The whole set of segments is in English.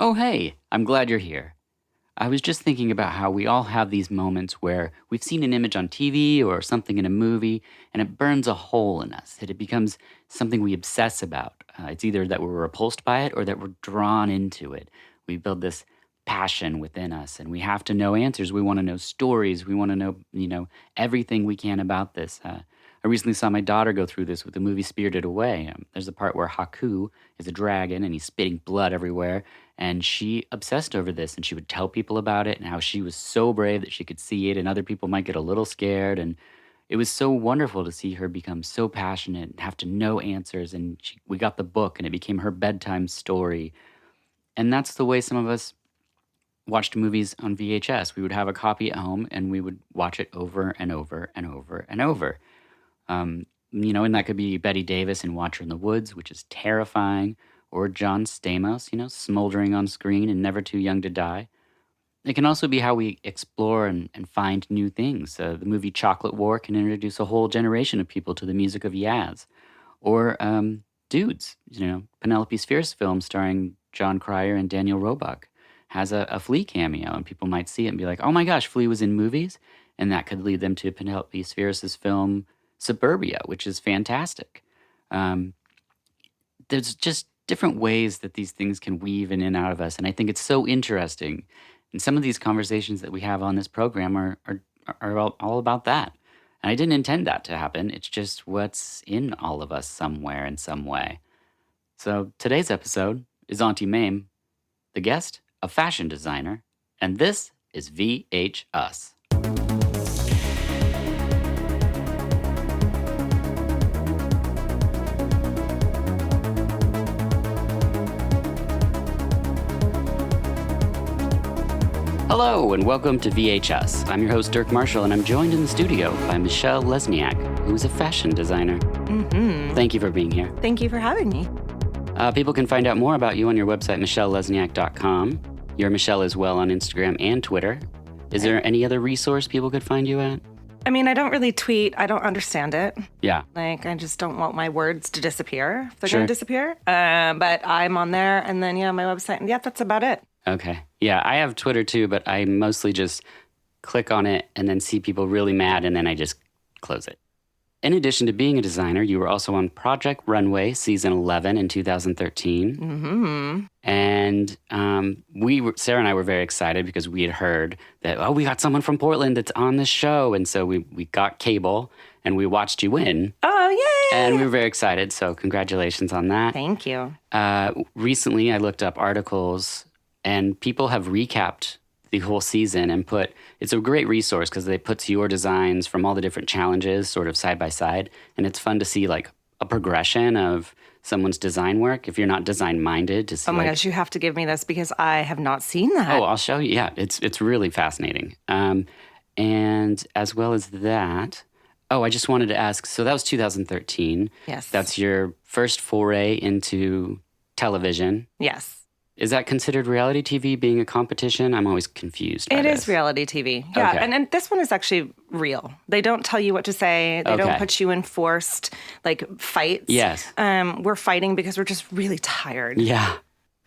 Oh, hey, I'm glad you're here. I was just thinking about how we all have these moments where we've seen an image on TV or something in a movie, and it burns a hole in us. It becomes something we obsess about. It's either that we're repulsed by it or that we're drawn into it. We build this passion within us, and we have to know answers. We want to know stories. We want to know, everything we can about this. I recently saw my daughter go through this with the movie Spirited Away. There's a part where Haku is a dragon and he's spitting blood everywhere. And she obsessed over this, and she would tell people about it and how she was so brave that she could see it, and other people might get a little scared. And it was so wonderful to see her become so passionate and have to know answers. And we got the book, and it became her bedtime story. And that's the way some of us watched movies on VHS. We would have a copy at home, and we would watch it over and over and over and over. And that could be Betty Davis in Watcher in the Woods, which is terrifying, or John Stamos, smoldering on screen and never too young to die. It can also be how we explore and find new things. The movie Chocolate War can introduce a whole generation of people to the music of Yaz. Or Dudes, Penelope Sphere's film starring John Cryer and Daniel Roebuck has a Flea cameo, and people might see it and be like, oh my gosh, Flea was in movies? And that could lead them to Penelope Sphere's film Suburbia, which is fantastic. There's just different ways that these things can weave in and out of us, and I think it's so interesting. And some of these conversations that we have on this program are all about that. And I didn't intend that to happen. It's just what's in all of us somewhere in some way. So today's episode is Auntie Mame, the guest, a fashion designer, and this is VHUs. Hello, and welcome to VHUs. I'm your host, Dirk Marshall, and I'm joined in the studio by Michelle Lesniak, who is a fashion designer. Mm-hmm. Thank you for being here. Thank you for having me. People can find out more about you on your website, michellelesniak.com. You're Michelle as well on Instagram and Twitter. Is there any other resource people could find you at? I mean, I don't really tweet. I don't understand it. Yeah. I just don't want my words to disappear if they're Sure. going to disappear. But I'm on there, and then, my website. And that's about it. Okay. Yeah, I have Twitter too, but I mostly just click on it and then see people really mad, and then I just close it. In addition to being a designer, you were also on Project Runway season 11 in 2013. Mm-hmm. And Sarah and I were very excited because we had heard that, we got someone from Portland that's on this show. And so we got cable and we watched you win. Oh, yay! And we were very excited. So congratulations on that. Thank you. Recently, I looked up articles and people have recapped the whole season and it's a great resource because it puts your designs from all the different challenges sort of side by side. And it's fun to see like a progression of someone's design work if you're not design minded to see. Oh my gosh, you have to give me this because I have not seen that. Oh, I'll show you. Yeah, it's really fascinating. And as well as that, I just wanted to ask, so that was 2013. Yes. That's your first foray into television. Yes. Is that considered reality TV being a competition? I'm always confused by It this. is reality TV. Yeah, Okay. and this one is actually real. They don't tell you what to say. They don't put you in forced, fights. Yes. We're fighting because we're just really tired. Yeah.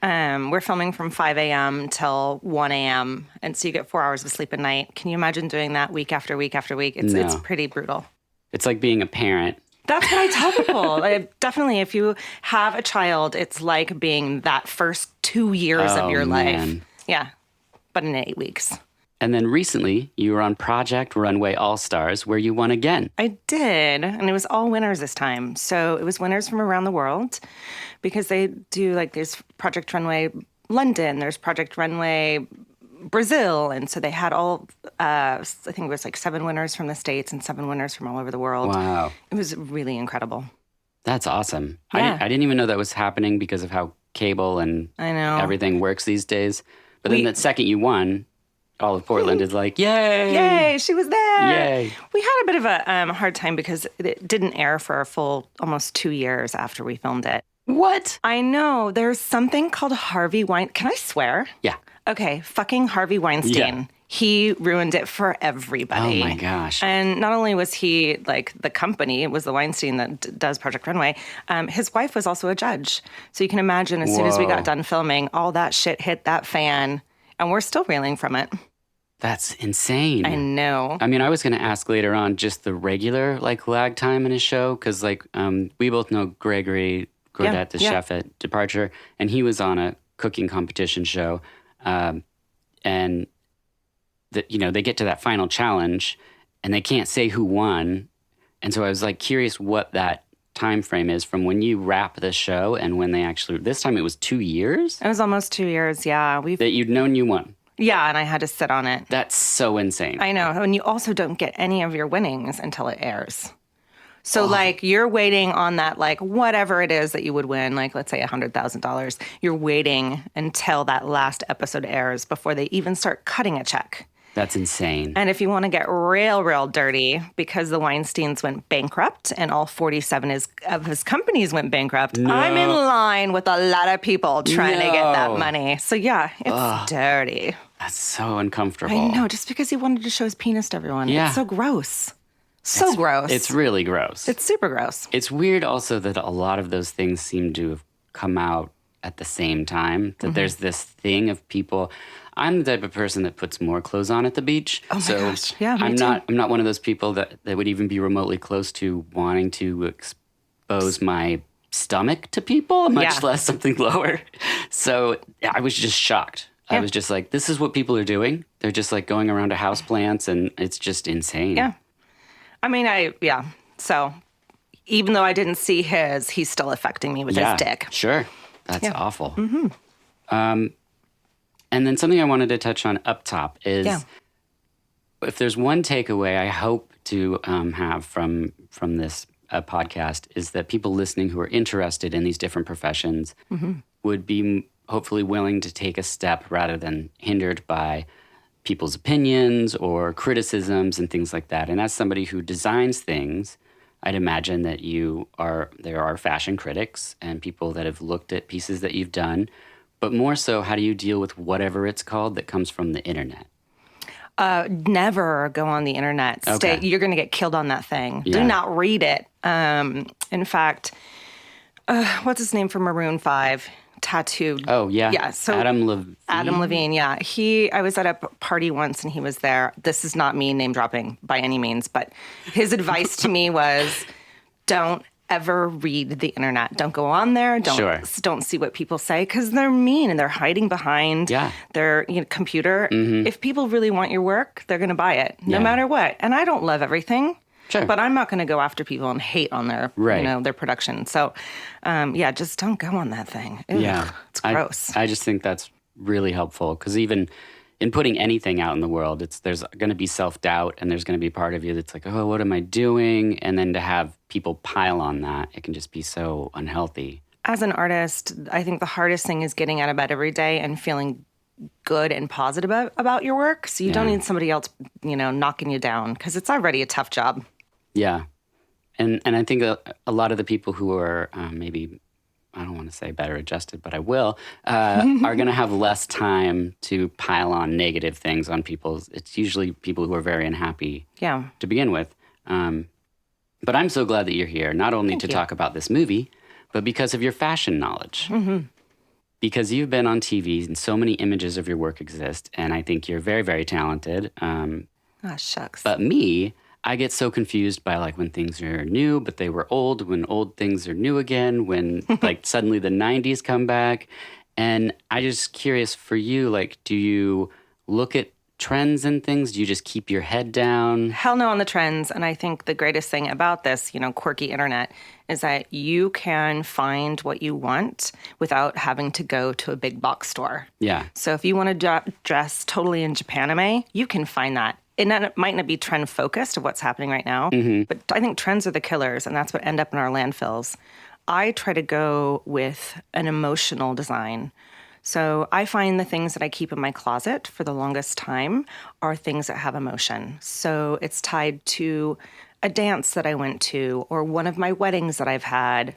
We're filming from 5 a.m. till 1 a.m., and so you get 4 hours of sleep a night. Can you imagine doing that week after week after week? It's pretty brutal. It's like being a parent. That's what I tell people. Definitely, if you have a child, it's like being that first 2 years of your man. life. Yeah, but in 8 weeks. And then recently, you were on Project Runway All-Stars, where you won again. I did, and it was all winners this time. So it was winners from around the world because they do, there's Project Runway London, there's Project Runway Brazil, and so they had I think it was 7 winners from the States and 7 winners from all over the world. Wow. It was really incredible. That's awesome. Yeah. I didn't even know that was happening because of how cable and I know. everything works these days. But then the second you won, all of Portland is like, yay! Yay, she was there! Yay! We had a bit of a hard time because it didn't air for a full almost 2 years after we filmed it. What? I know. There's something called Harvey Weinstein. Can I swear? Yeah. Okay, fucking Harvey Weinstein. Yeah. He ruined it for everybody. Oh my gosh. And not only was he like the company, it was the Weinstein that does Project Runway, his wife was also a judge. So you can imagine as soon as we got done filming, all that shit hit that fan, and we're still reeling from it. That's insane. I know. I mean, I was going to ask later on just the regular like lag time in his show because like we both know Gregory Gourdet, the chef at Departure, and he was on a cooking competition show, and that they get to that final challenge and they can't say who won, and so I was like curious what that time frame is from when you wrap the show and when they actually. This time it was 2 years. It was almost 2 years. Yeah, that you'd known you won. Yeah, and I had to sit on it. That's so insane. I know, and you also don't get any of your winnings until it airs. So, like, you're waiting on that, like, whatever it is that you would win, like, let's say $100,000. You're waiting until that last episode airs before they even start cutting a check. That's insane. And if you want to get real dirty, because the Weinsteins went bankrupt and all 47 of his companies went bankrupt, I'm in line with a lot of people trying to get that money. So, yeah, it's dirty. That's so uncomfortable. I know, just because he wanted to show his penis to everyone. Yeah. It's so gross. So gross. It's really gross. It's super gross. It's weird also that a lot of those things seem to have come out at the same time, that there's this thing of people. I'm the type of person that puts more clothes on at the beach. Oh my gosh. Yeah, me I'm too. I'm not one of those people that would even be remotely close to wanting to expose my stomach to people, much less something lower. So I was just shocked. I was just like, this is what people are doing. They're just like going around to house plants, and it's just insane. Yeah. I mean, So even though I didn't see his, he's still affecting me with his dick. Sure. That's awful. Mm-hmm. And then something I wanted to touch on up top is if there's one takeaway I hope to have from this podcast is that people listening who are interested in these different professions would be hopefully willing to take a step rather than hindered by people's opinions or criticisms and things like that. And as somebody who designs things, I'd imagine that there are fashion critics and people that have looked at pieces that you've done, but more so, how do you deal with whatever it's called that comes from the internet? Never go on the internet. Okay. You're going to get killed on that thing. Yeah. Do not read it. In fact, what's his name from Maroon 5? Tattooed. Oh, yeah. Yeah. So Adam Levine. Adam Levine, yeah. I was at a party once and he was there. This is not me name dropping by any means, but his advice to me was don't ever read the internet. Don't go on there. Don't see what people say because they're mean and they're hiding behind their computer. Mm-hmm. If people really want your work, they're going to buy it no matter what. And I don't love everything. Sure. But I'm not going to go after people and hate on their, their production. So, just don't go on that thing. Ugh, it's gross. I just think that's really helpful because even in putting anything out in the world, there's going to be self-doubt and there's going to be part of you that's like, oh, what am I doing? And then to have people pile on that, it can just be so unhealthy. As an artist, I think the hardest thing is getting out of bed every day and feeling good and positive about your work. So you don't need somebody else, knocking you down because it's already a tough job. Yeah. And I think a lot of the people who are maybe, I don't want to say better adjusted, but I will, are going to have less time to pile on negative things on people. It's usually people who are very unhappy to begin with. But I'm so glad that you're here, not only to talk about this movie, but because of your fashion knowledge. Mm-hmm. Because you've been on TV and so many images of your work exist, and I think you're very, very talented. Shucks. But me, I get so confused by like when things are new, but they were old, when old things are new again, when like suddenly the 90s come back. And I just curious for you, like, do you look at trends and things? Do you just keep your head down? Hell no on the trends. And I think the greatest thing about this, quirky internet is that you can find what you want without having to go to a big box store. Yeah. So if you want to dress totally in Japanime, you can find that. It might not be trend focused of what's happening right now, but I think trends are the killers, and that's what end up in our landfills. I try to go with an emotional design. So I find the things that I keep in my closet for the longest time are things that have emotion. So it's tied to a dance that I went to or one of my weddings that I've had.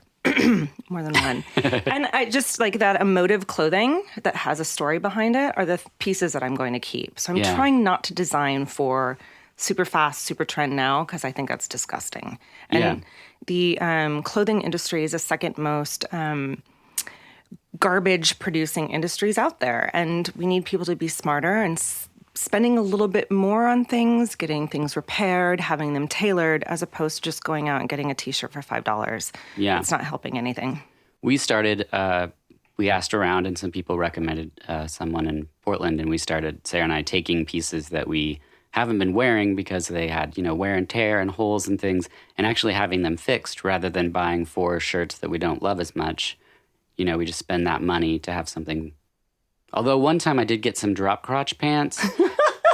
More than one. And I just like that emotive clothing that has a story behind it are the pieces that I'm going to keep. So I'm trying not to design for super fast, super trend now because I think that's disgusting. And the clothing industry is the second most garbage producing industries out there. And we need people to be smarter and spending a little bit more on things, getting things repaired, having them tailored, as opposed to just going out and getting a t-shirt for $5. Yeah. It's not helping anything. We started, we asked around and some people recommended someone in Portland, and we started, Sarah and I, taking pieces that we haven't been wearing because they had, wear and tear and holes and things, and actually having them fixed rather than buying 4 shirts that we don't love as much. We just spend that money to have something. Although one time I did get some drop crotch pants,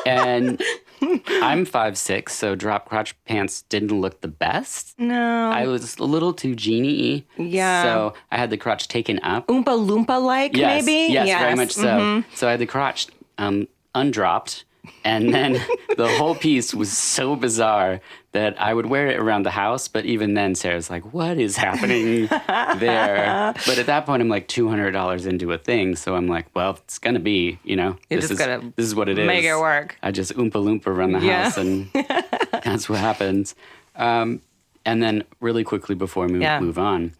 and I'm 5'6", so drop crotch pants didn't look the best. No. I was a little too genie-y. Yeah. So I had the crotch taken up. Oompa Loompa-like, Yes, maybe? Yes, very much so. So I had the crotch undropped, and then the whole piece was so bizarre that I would wear it around the house, but even then Sarah's like, what is happening there? But at that point I'm like $200 into a thing, so I'm like, well, it's gonna be, this is what it is. Make it work. I just Oompa Loompa around the house, and that's what happens. And then really quickly before we move on,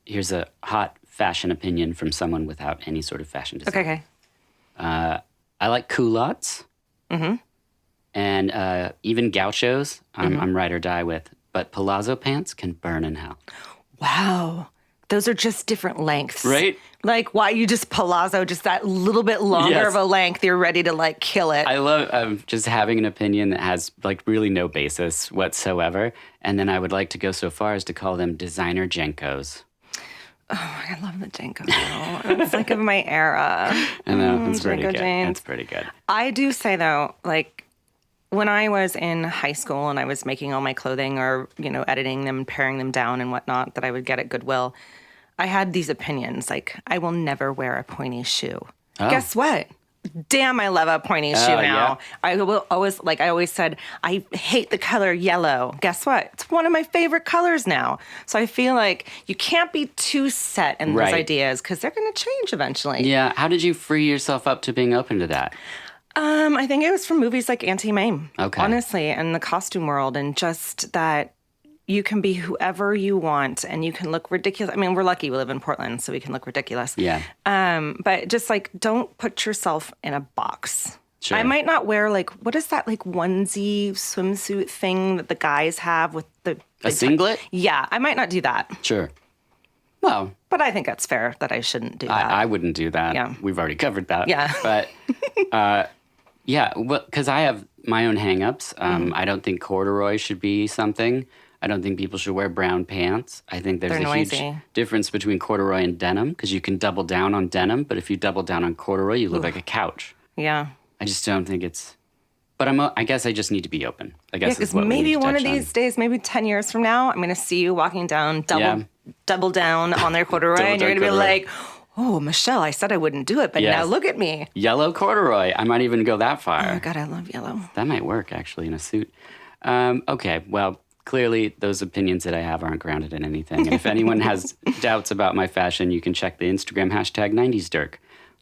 here's a hot fashion opinion from someone without any sort of fashion design. Okay. I like culottes. Mm-hmm. And even gauchos, I'm ride or die with. But palazzo pants can burn in hell. Wow. Those are just different lengths. Right? Like, why you just palazzo, just that little bit longer of a length, you're ready to, kill it. I love just having an opinion that has, really no basis whatsoever. And then I would like to go so far as to call them designer Jenkos. Oh, I love the Jenko. It's like of my era. I know, it's pretty good. Jeans. It's pretty good. I do say, though, when I was in high school and I was making all my clothing or, editing them and paring them down and whatnot that I would get at Goodwill, I had these opinions. I will never wear a pointy shoe. Oh. Guess what? Damn, I love a pointy shoe now. Yeah. I will always, I always said, I hate the color yellow. Guess what? It's one of my favorite colors now. So I feel like you can't be too set in those ideas because they're going to change eventually. Yeah. How did you free yourself up to being open to that? I think it was from movies like Auntie, Mame. Okay. Honestly, and the costume world, and just that you can be whoever you want and you can look ridiculous. I mean, we're lucky we live in Portland, so we can look ridiculous. Yeah. But just don't put yourself in a box. Sure. I might not wear what is that onesie swimsuit thing that the guys have with the singlet? Yeah, I might not do that. Sure. Well, but I think that's fair that I shouldn't do that. I wouldn't do that. Yeah. We've already covered that. Yeah. But because I have my own hangups. I don't think corduroy should be something. I don't think people should wear brown pants. I think there's a huge difference between corduroy and denim because you can double down on denim, but if you double down on corduroy, you look like a couch. Yeah. I just don't think it's. But I guess I just need to be open. I guess because maybe one of these days, maybe 10 years from now, I'm going to see you walking down double down on their corduroy, and you're going to be like, oh, Michelle, I said I wouldn't do it, but now look at me. Yellow corduroy. I might even go that far. Oh, God, I love yellow. That might work, actually, in a suit. Okay, well, clearly those opinions that I have aren't grounded in anything. And if anyone has doubts about my fashion, you can check the Instagram hashtag 90sdirk,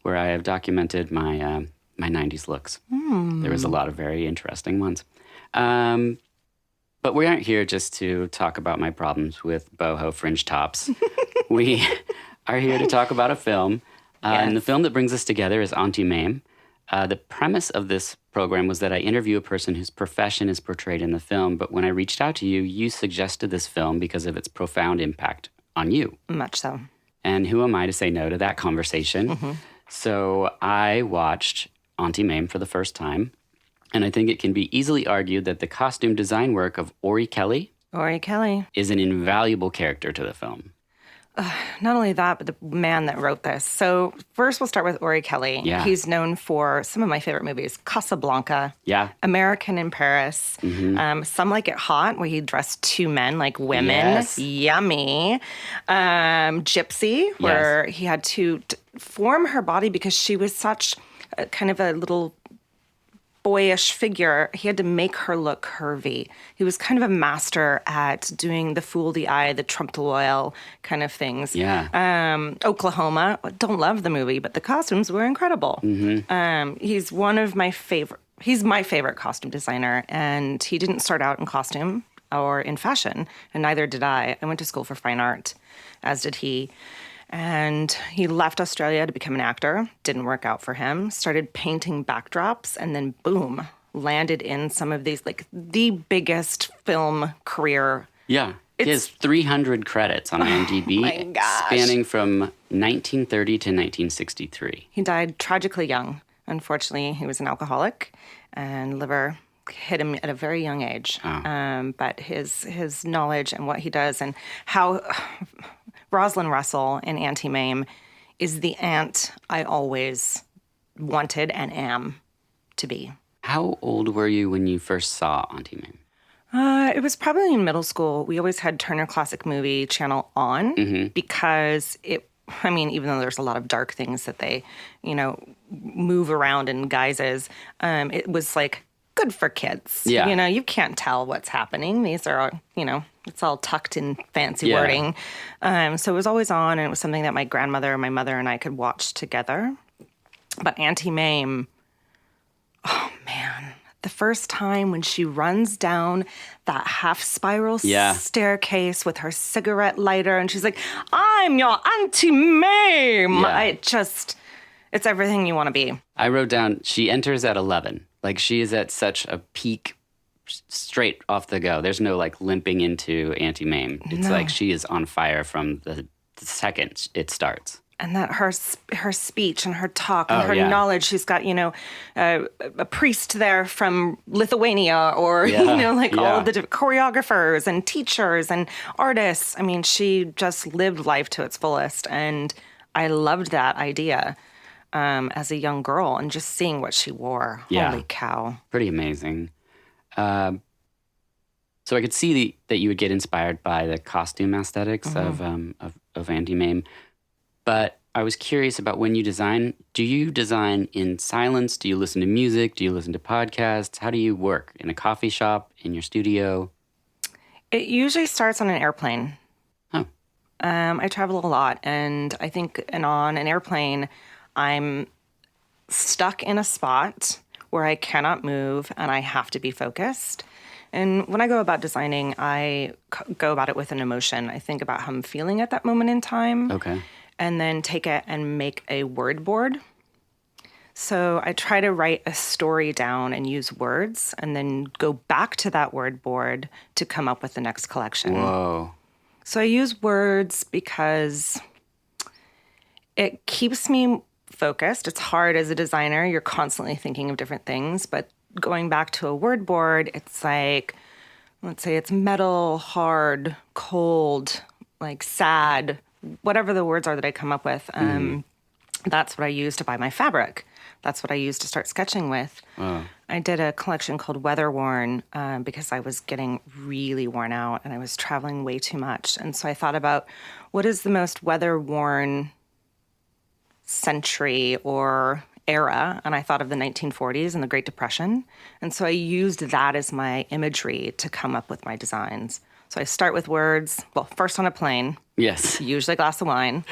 where I have documented my my 90s looks. There was a lot of very interesting ones. But we aren't here just to talk about my problems with boho fringe tops. We are here to talk about a film. And the film that brings us together is Auntie Mame. The premise of this program was that I interview a person whose profession is portrayed in the film. But when I reached out to you, you suggested this film because of its profound impact on you. Much so. And who am I to say no to that conversation? Mm-hmm. So I watched Auntie Mame for the first time. And I think it can be easily argued that the costume design work of Ori Kelly is an invaluable character to the film. Not only that, but the man that wrote this. So first we'll start with Ori Kelly. Yeah. He's known for some of my favorite movies, Casablanca, American in Paris, Some Like It Hot, where he dressed 2 men like women. Yes. Yummy. Gypsy, where he had to form her body because she was such kind of a little boyish figure, he had to make her look curvy. He was kind of a master at doing the fool the eye, the trompe l'oeil kind of things. Yeah. Oklahoma, don't love the movie, but the costumes were incredible. He's one of my favorite. He's my favorite costume designer, and he didn't start out in costume or in fashion, and neither did I. I went to school for fine art, as did he. And he left Australia to become an actor. Didn't work out for him. Started painting backdrops, and then boom, landed in some of these, like the biggest film career. Yeah. He has 300 credits on IMDb, my gosh. spanning from 1930 to 1963. He died tragically young. Unfortunately, he was an alcoholic, and liver hit him at a very young age. But his knowledge and what he does, and how Rosalind Russell in Auntie Mame is the aunt I always wanted and am to be. How old were you when you first saw Auntie Mame? It was probably in middle school. We always had Turner Classic Movie Channel on because even though there's a lot of dark things that they, move around in guises, it was like good for kids. Yeah. You can't tell what's happening. These are, it's all tucked in fancy wording. So it was always on, and it was something that my grandmother, my mother, and I could watch together. But Auntie Mame, oh man, the first time when she runs down that half spiral staircase with her cigarette lighter, and she's like, "I'm your Auntie Mame." Yeah. It's everything you want to be. I wrote down, she enters at 11. Like, she is at such a peak straight off the go. There's no, like, limping into Auntie Mame. It's like she is on fire from the second it starts. And that her speech and her talk and her knowledge. She's got, a priest there from Lithuania, or, all of the choreographers and teachers and artists. I mean, she just lived life to its fullest. And I loved that idea as a young girl, and just seeing what she wore. Yeah. Holy cow. Pretty amazing. So I could see that you would get inspired by the costume aesthetics of Auntie Mame. But I was curious about when you design. Do you design in silence? Do you listen to music? Do you listen to podcasts? How do you work? In a coffee shop? In your studio? It usually starts on an airplane. Oh. I travel a lot, and I think on an airplane, I'm stuck in a spot where I cannot move and I have to be focused. And when I go about designing, I go about it with an emotion. I think about how I'm feeling at that moment in time. Okay. And then take it and make a word board. So I try to write a story down and use words, and then go back to that word board to come up with the next collection. Whoa. So I use words because it keeps me focused. It's hard as a designer. You're constantly thinking of different things, but going back to a word board, it's like, let's say it's metal, hard, cold, like sad, whatever the words are that I come up with. That's what I use to buy my fabric. That's what I use to start sketching with. Wow. I did a collection called Weather Worn because I was getting really worn out and I was traveling way too much. And so I thought about, what is the most weather-worn century or era? And I thought of the 1940s and the Great Depression. And so I used that as my imagery to come up with my designs. So I start with words, well, first on a plane. Yes. Usually a glass of wine.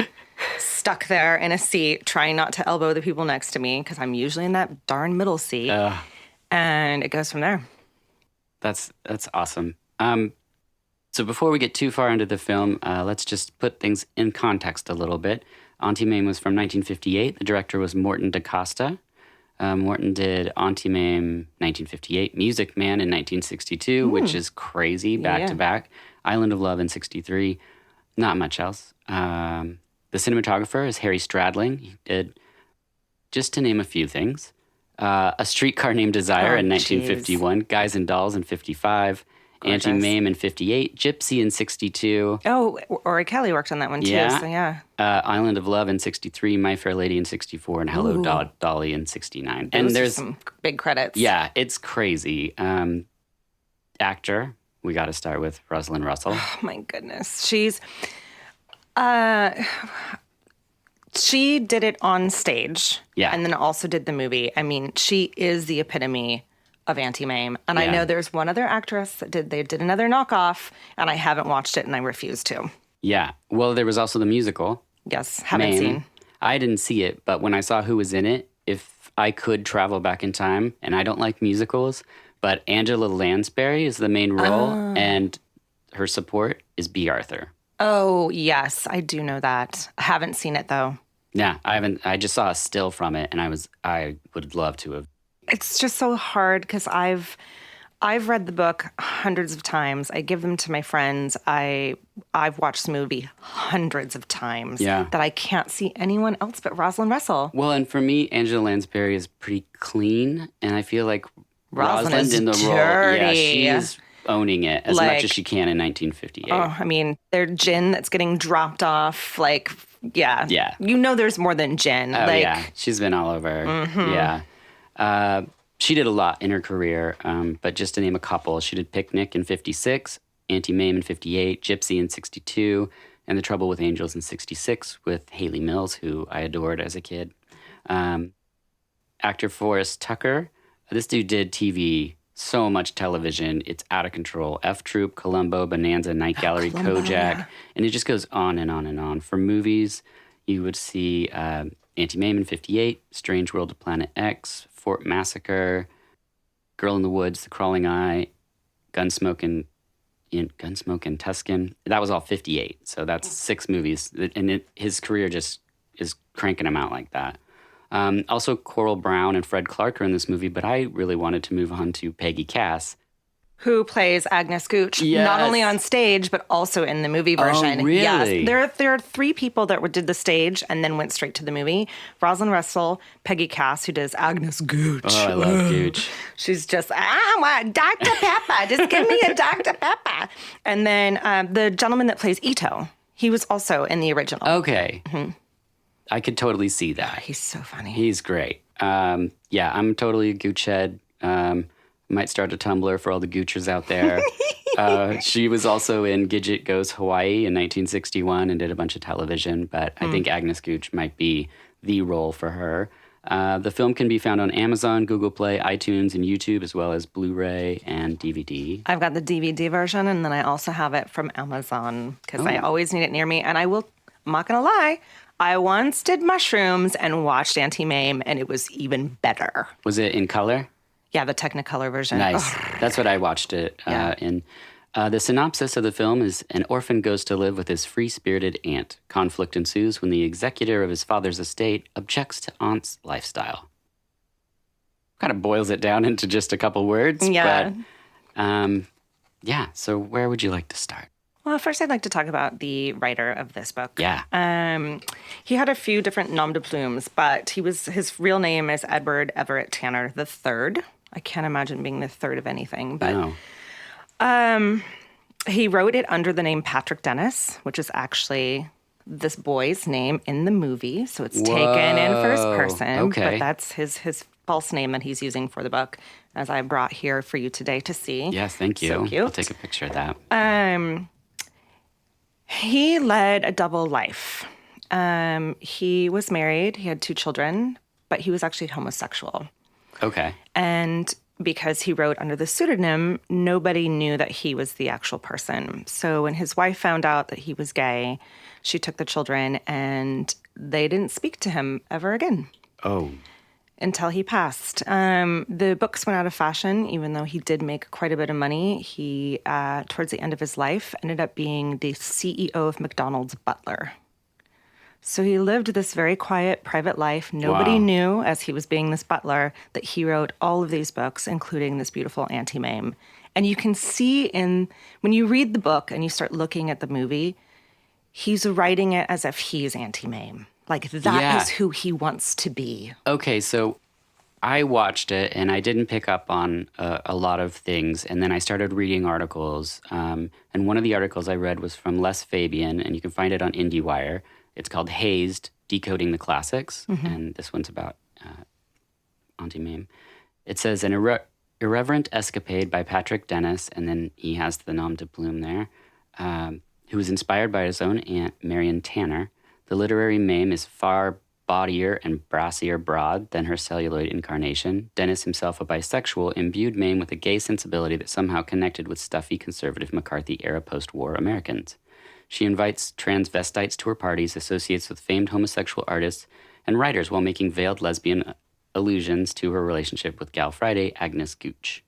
Stuck there in a seat, trying not to elbow the people next to me, because I'm usually in that darn middle seat. And it goes from there. That's awesome. So before we get too far into the film, let's just put things in context a little bit. Auntie Mame was from 1958. The director was Morton DaCosta. Morton did Auntie Mame 1958, Music Man in 1962, which is crazy, back to back. Island of Love in 63. Not much else. The cinematographer is Harry Stradling. He did, just to name a few things, A Streetcar Named Desire in 1951, Guys and Dolls in 55, Gorgeous. Auntie Mame in 58, Gypsy in 62. Oh, Ori Kelly worked on that one too. Yeah. So yeah. Island of Love in 63, My Fair Lady in 64, and Hello Dolly in 69. And Those are there's some big credits. Yeah, it's crazy. Actor, we got to start with Rosalind Russell. Oh my goodness. To She did it on stage. Yeah. And then also did the movie. I mean, she is the epitome of Auntie Mame. And I Yeah. know there's one other actress that they did another knockoff, and I haven't watched it and I refuse to. Yeah. Well, there was also the musical. Yes, haven't Mame. seen. I didn't see it, but when I saw who was in it, if I could travel back in time, and I don't like musicals, but Angela Lansbury is the main role, and her support is B. Arthur. Oh, yes, I do know that. I haven't seen it though. Yeah, I haven't. I just saw a still from it, and I would love to have. It's just so hard because I've read the book hundreds of times. I give them to my friends. I've watched the movie hundreds of times. Yeah. That I can't see anyone else but Rosalind Russell. Well, and for me, Angela Lansbury is pretty clean, and I feel like Rosalind Rosalind is in the role, dirty. she is owning it as much as she can in 1958. Oh, I mean, their gin that's getting dropped off. Like, yeah. Yeah. You know there's more than gin. Oh, like, yeah. She's been all over. Yeah. She did a lot in her career, but just to name a couple, she did Picnic in 56, Auntie Mame in 58, Gypsy in 62, and The Trouble with Angels in 66 with Haley Mills, who I adored as a kid. Actor Forrest Tucker. This dude did TV, so much television. It's out of control. F Troop, Columbo, Bonanza, Night Gallery, Columbo, Kojak. yeah. And it just goes on and on and on. For movies, you would see Auntie Mame in 58, Strange World of Planet X, Fort Massacre, Girl in the Woods, The Crawling Eye, Gunsmoke and Tuscan. That was all 58. So that's 6 movies. And his career just is cranking them out like that. Also, Coral Brown and Fred Clark are in this movie, but I really wanted to move on to Peggy Cass. who plays Agnes Gooch, Yes. not only on stage, but also in the movie version. Oh, really? Yes. There are 3 people that did the stage and then went straight to the movie. Rosalind Russell, Peggy Cass, who does Agnes Gooch. Oh, I love Gooch. She's just, I want Dr. Pepper. Just give me a Dr. Pepper. And then the gentleman that plays Ito, he was also in the original. Okay. I could totally see that. He's so funny. He's great. Yeah, I'm totally a Gooch head. Might start a Tumblr for all the Goochers out there. She was also in Gidget Goes Hawaii in 1961 and did a bunch of television, but I think Agnes Gooch might be the role for her. The film can be found on Amazon, Google Play, iTunes, and YouTube, as well as Blu-ray and DVD. I've got the DVD version, and then I also have it from Amazon because I always need it near me. And I'm not going to lie, I once did mushrooms and watched Auntie Mame, and it was even better. Was it in color? Yeah, the Technicolor version. Nice. That's what I watched it in. The synopsis of the film is: an orphan goes to live with his free-spirited aunt. Conflict ensues when the executor of his father's estate objects to aunt's lifestyle. Kind of boils it down into just a couple words. Yeah. But, yeah, so where would you like to start? Well, first I'd like to talk about the writer of this book. Yeah. He had a few different nom de plumes, but his real name is Edward Everett Tanner III. I can't imagine being the third of anything, but No. he wrote it under the name Patrick Dennis, which is actually this boy's name in the movie. So it's taken in first person, Okay. but that's his false name that he's using for the book, as I brought here for you today to see. Yes, thank you. So cute. I'll take a picture of that. He led a double life. He was married, he had 2 children, but he was actually homosexual. Okay. And because he wrote under the pseudonym, nobody knew that he was the actual person. So when his wife found out that he was gay, she took the children and they didn't speak to him ever again Oh, until he passed. The books went out of fashion, even though he did make quite a bit of money. He, towards the end of his life, ended up being the CEO of McDonald's butler. So he lived this very quiet, private life. Nobody Wow. knew, as he was being this butler, that he wrote all of these books, including this beautiful Auntie Mame. And you can see when you read the book and you start looking at the movie, he's writing it as if he's Auntie Mame. Like, that is who he wants to be. okay. So I watched it and I didn't pick up on a lot of things. And then I started reading articles. And one of the articles I read was from Les Fabian, and you can find it on IndieWire. It's called Hazed, Decoding the Classics. And this one's about Auntie Mame. It says, an irreverent escapade by Patrick Dennis, and then he has the nom de plume there, who was inspired by his own aunt, Marion Tanner. The literary Mame is far bawdier and brassier broad than her celluloid incarnation. Dennis, himself a bisexual, imbued Mame with a gay sensibility that somehow connected with stuffy, conservative McCarthy-era post-war Americans. She invites transvestites to her parties, associates with famed homosexual artists and writers while making veiled lesbian allusions to her relationship with Gal Friday, Agnes Gooch.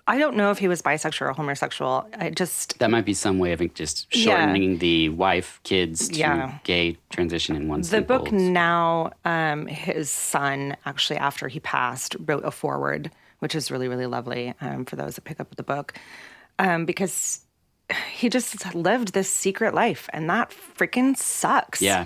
I don't know if he was bisexual or homosexual. That might be some way of just shortening the wife, kids to gay transition in one The simple. book now, his son, actually, after he passed, wrote a foreword, which is really, really lovely for those that pick up the book, because he just lived this secret life, and that freaking sucks. Yeah.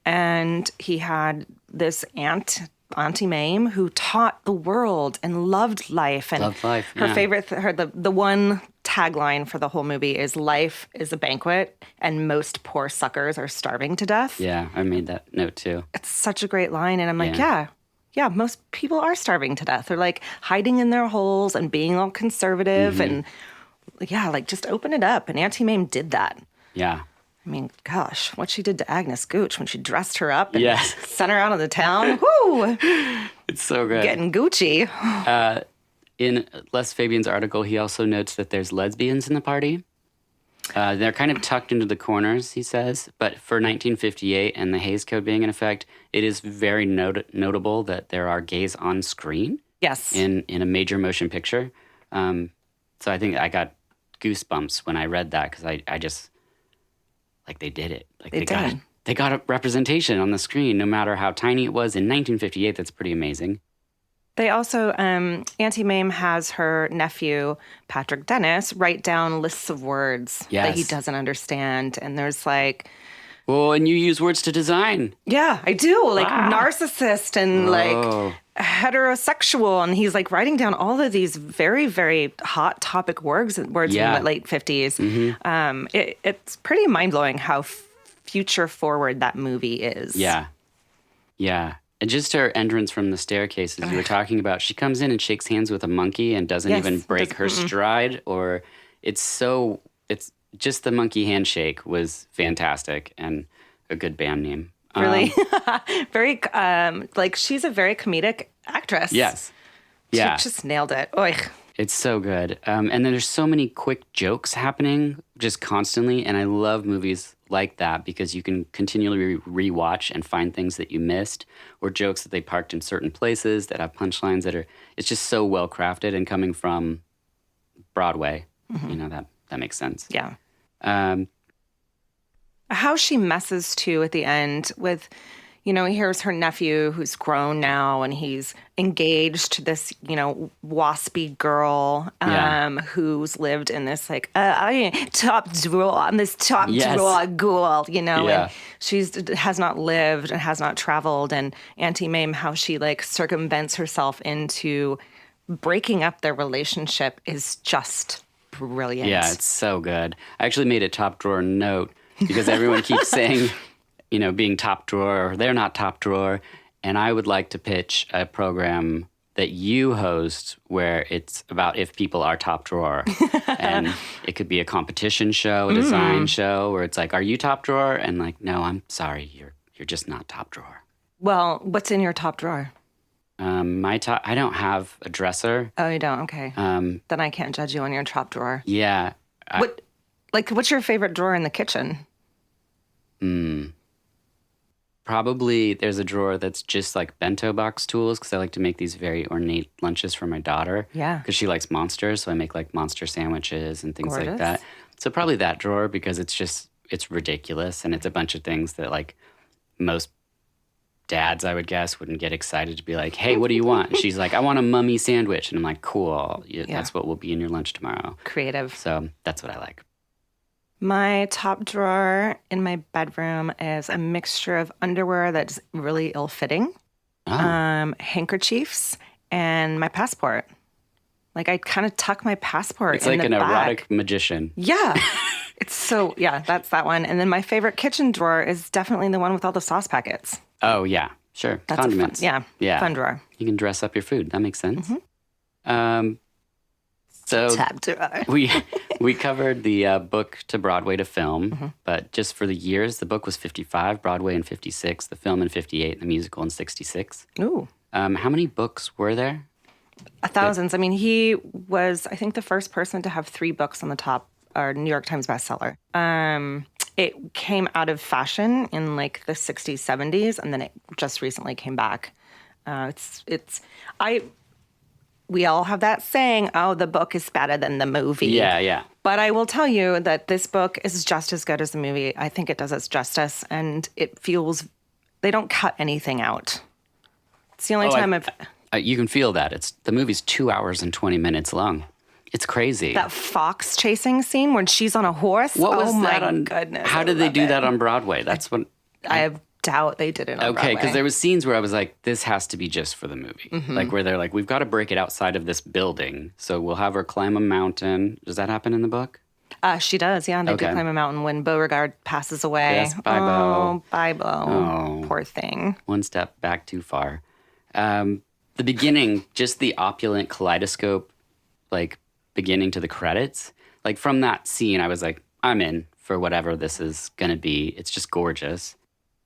And he had this Auntie Mame, who taught the world and loved life. And her favorite, the one tagline for the whole movie is "Life is a banquet, and most poor suckers are starving to death." Yeah, I made that note too. It's such a great line, and I'm like, yeah, most people are starving to death. They're like hiding in their holes and being all conservative, and just open it up. And Auntie Mame did that. Yeah. I mean, gosh, what she did to Agnes Gooch when she dressed her up and Yes. sent her out of the town. Woo! It's so good. Getting Gucci. In Les Fabian's article, he also notes that there's lesbians in the party. They're kind of tucked into the corners, he says. But for 1958 and the Hays Code being in effect, it is very notable that there are gays on screen. Yes. In a major motion picture. So I think I got goosebumps when I read that because I just... Like, they did it. Like, they got a representation on the screen, no matter how tiny it was. In 1958, that's pretty amazing. They also, Auntie Mame has her nephew, Patrick Dennis, write down lists of words that he doesn't understand. And there's like... Well, and you use words to design. Yeah, I do. Like narcissist and like heterosexual. And he's like writing down all of these very, very hot topic words in the late 50s. Mm-hmm. It's pretty mind-blowing how future forward that movie is. Yeah. Yeah. And just her entrance from the staircase, as you were talking about, she comes in and shakes hands with a monkey and doesn't even break her stride. Or it's just the monkey handshake was fantastic and a good band name. Really? Very, she's a very comedic actress. Yes. Yeah. She just nailed it. Oy. It's so good. And then there's so many quick jokes happening just constantly. And I love movies like that because you can continually rewatch and find things that you missed or jokes that they parked in certain places that have punchlines it's just so well crafted and coming from Broadway. Mm-hmm. That makes sense. Yeah. How she messes too at the end with, here's her nephew who's grown now and he's engaged to this, waspy girl who's lived in this like top drawer ghoul, and she has not lived and has not traveled. And Auntie Mame, how she like circumvents herself into breaking up their relationship is just brilliant. Yeah, it's so good. I actually made a top drawer note because everyone keeps saying, being top drawer or they're not top drawer. And I would like to pitch a program that you host where it's about if people are top drawer. And it could be a competition show, a design show where it's like, are you top drawer? And like, no, I'm sorry, you're just not top drawer. Well, what's in your top drawer? I don't have a dresser. Oh, you don't? Okay. Then I can't judge you on your top drawer. Yeah. What's your favorite drawer in the kitchen? Probably there's a drawer that's just like bento box tools because I like to make these very ornate lunches for my daughter. Yeah. Because she likes monsters, so I make like monster sandwiches and things like that. So probably that drawer because it's ridiculous and it's a bunch of things that like most dads, I would guess, wouldn't get excited to be like, hey, what do you want? And she's like, I want a mummy sandwich. And I'm like, cool. That's what will be in your lunch tomorrow. Creative. So that's what I like. My top drawer in my bedroom is a mixture of underwear that's really ill-fitting, handkerchiefs, and my passport. Like, I kind of tuck my passport in the back. It's like an erotic magician. Yeah. That's that one. And then my favorite kitchen drawer is definitely the one with all the sauce packets. Oh, yeah. Sure. That's condiments. Fun drawer. You can dress up your food. That makes sense. Mm-hmm. So Tab to eye. we covered the book to Broadway to film, but just for the years, the book was 55, Broadway in 56, the film in 58, the musical in 66. Ooh. How many books were there? Thousands. I mean, he was, I think, the first person to have 3 books on the top, or New York Times bestseller. It came out of fashion in like the 60s, 70s, and then it just recently came back. We all have that saying, oh, the book is better than the movie. Yeah. But I will tell you that this book is just as good as the movie. I think it does its justice, and it feels, they don't cut anything out. It's the only time you can feel that. The movie's 2 hours and 20 minutes long. It's crazy. That fox chasing scene when she's on a horse. What was my that on? goodness! How did they do that on Broadway? That's what I have doubt they did it on Broadway. Okay, because there was scenes where I was like, this has to be just for the movie. Like where they're like, we've got to break it outside of this building, so we'll have her climb a mountain. Does that happen in the book? She does. Yeah, they do climb a mountain when Beauregard passes away. Yes, bye, Beau. Oh, bye, Beau. Poor thing. One step back too far. The beginning, just the opulent kaleidoscope, like beginning to the credits. Like from that scene, I was like, I'm in for whatever this is going to be. It's just gorgeous.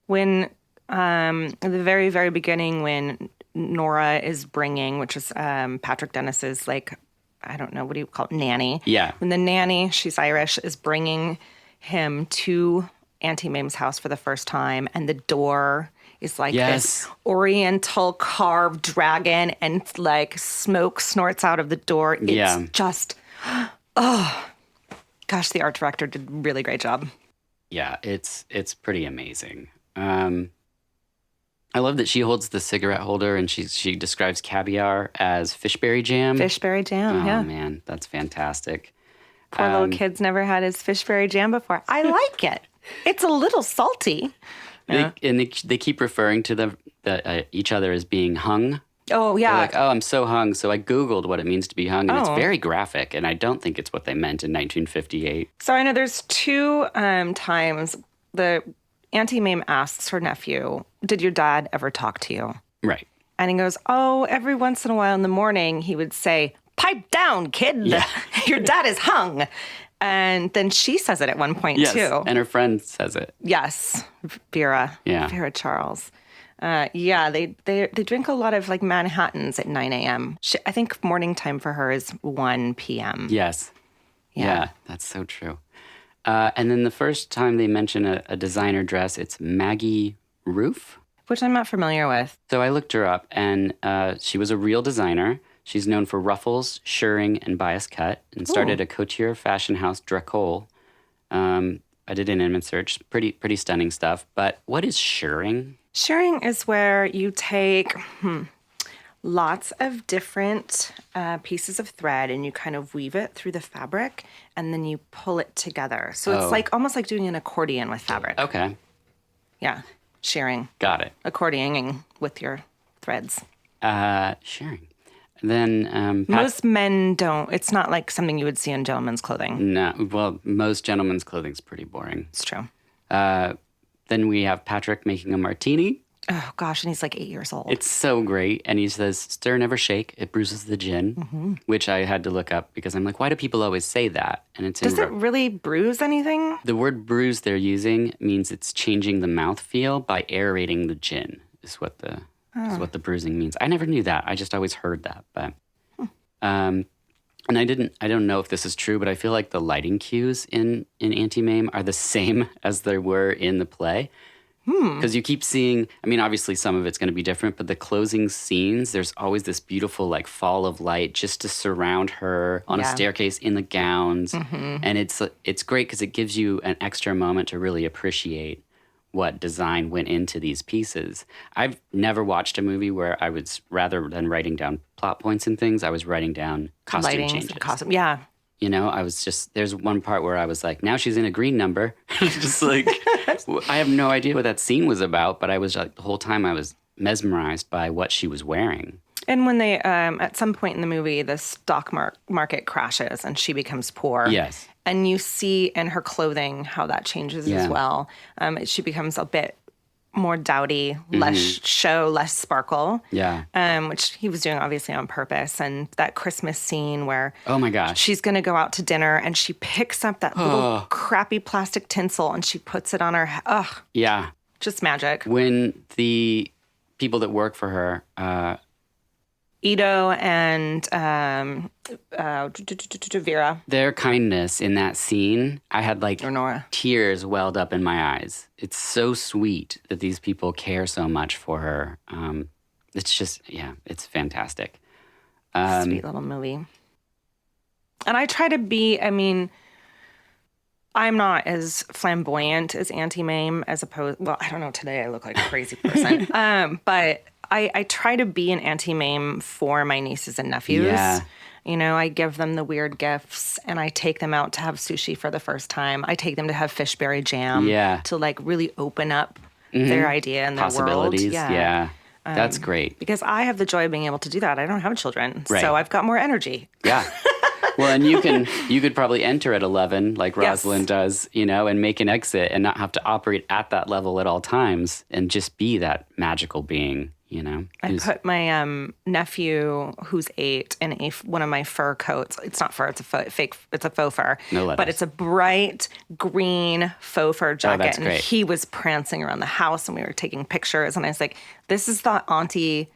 When, at the very, very beginning, when Nora is bringing, which is Patrick Dennis's, like, I don't know, what do you call it, nanny? Yeah. When the nanny, she's Irish, is bringing him to Auntie Mame's house for the first time, and the door is like this oriental carved dragon, and like smoke snorts out of the door. It's just, oh, gosh, the art director did a really great job. Yeah, it's pretty amazing. I love that she holds the cigarette holder and she describes caviar as fishberry jam. Fishberry jam, yeah. Oh, man, that's fantastic. Poor little kid's never had his fishberry jam before. I like it. It's a little salty. They keep referring to each other as being hung. Oh, yeah. They're like, oh, I'm so hung. So I Googled what it means to be hung, and it's very graphic, and I don't think it's what they meant in 1958. So I know there's 2 times the Auntie Mame asks her nephew, did your dad ever talk to you? Right. And he goes, oh, every once in a while in the morning, he would say, pipe down, kid. Yeah. Your dad is hung. And then she says it at one point, too. And her friend says it. Yes. Vera. Yeah. Vera Charles. They drink a lot of like Manhattans at 9 a.m. I think morning time for her is 1 p.m. Yes. Yeah, that's so true. And then the first time they mention a designer dress, it's Maggie Roof. Which I'm not familiar with. So I looked her up, and she was a real designer. She's known for ruffles, shirring, and bias cut, and started a couture fashion house, Dracole. I did an image search. Pretty stunning stuff. But what is shirring? Shirring is where you take lots of different pieces of thread and you kind of weave it through the fabric and then you pull it together. So it's like almost like doing an accordion with fabric. Okay. Yeah, shirring. Got it. Accordioning with your threads. Shirring. Then most men don't. It's not like something you would see in gentlemen's clothing. No. Well, most gentlemen's clothing's pretty boring. It's true. Then we have Patrick making a martini. Oh, gosh, and he's like 8 years old. It's so great. And he says, stir, never shake. It bruises the gin, which I had to look up because I'm like, why do people always say that? And it's Does it really bruise anything? The word bruise they're using means it's changing the mouthfeel by aerating the gin, is what the bruising means. I never knew that. I just always heard that. But and I don't know if this is true, but I feel like the lighting cues in Auntie Mame are the same as they were in the play. Because you keep seeing, I mean, obviously some of it's going to be different, but the closing scenes, there's always this beautiful like fall of light just to surround her on a staircase in the gowns. And it's great because it gives you an extra moment to really appreciate what design went into these pieces. I've never watched a movie where I was, rather than writing down plot points and things, I was writing down costume changes. Yeah. You know, I was just, there's one part where I was like, now she's in a green number. Just like, I have no idea what that scene was about, but I was like, the whole time I was mesmerized by what she was wearing. And when they, at some point in the movie, the stock market crashes and she becomes poor. Yes. And you see in her clothing how that changes as well. She becomes a bit more dowdy, less show, less sparkle. Yeah. Which he was doing obviously on purpose. And that Christmas scene where Oh my gosh. she's going to go out to dinner and she picks up that little crappy plastic tinsel and she puts it on her head. Ugh, Yeah. just magic. When the people that work for her, Ito and Vera. their kindness in that scene, I had like Or Nora. tears welled up in my eyes. It's so sweet that these people care so much for her. It's just, yeah, it's fantastic. Sweet little movie. And I try to be, I mean, I'm not as flamboyant as Auntie Mame as opposed, well, I don't know, today I look like a crazy person. But I try to be an Auntie Mame for my nieces and nephews. Yeah. You know, I give them the weird gifts and I take them out to have sushi for the first time. I take them to have fishberry jam Yeah. to like really open up their idea and their world. Possibilities. Yeah. That's great. Because I have the joy of being able to do that. I don't have children. Right. So I've got more energy. Yeah. Well, and you could probably enter at 11 like Rosalind does, you know, and make an exit and not have to operate at that level at all times and just be that magical being, you know. I put my nephew, who's 8, in one of my fur coats. It's not fur; it's a it's a faux fur. No letters. But it's a bright green faux fur jacket, that's and great. he was prancing around the house, and we were taking pictures. And I was like, "This is the auntie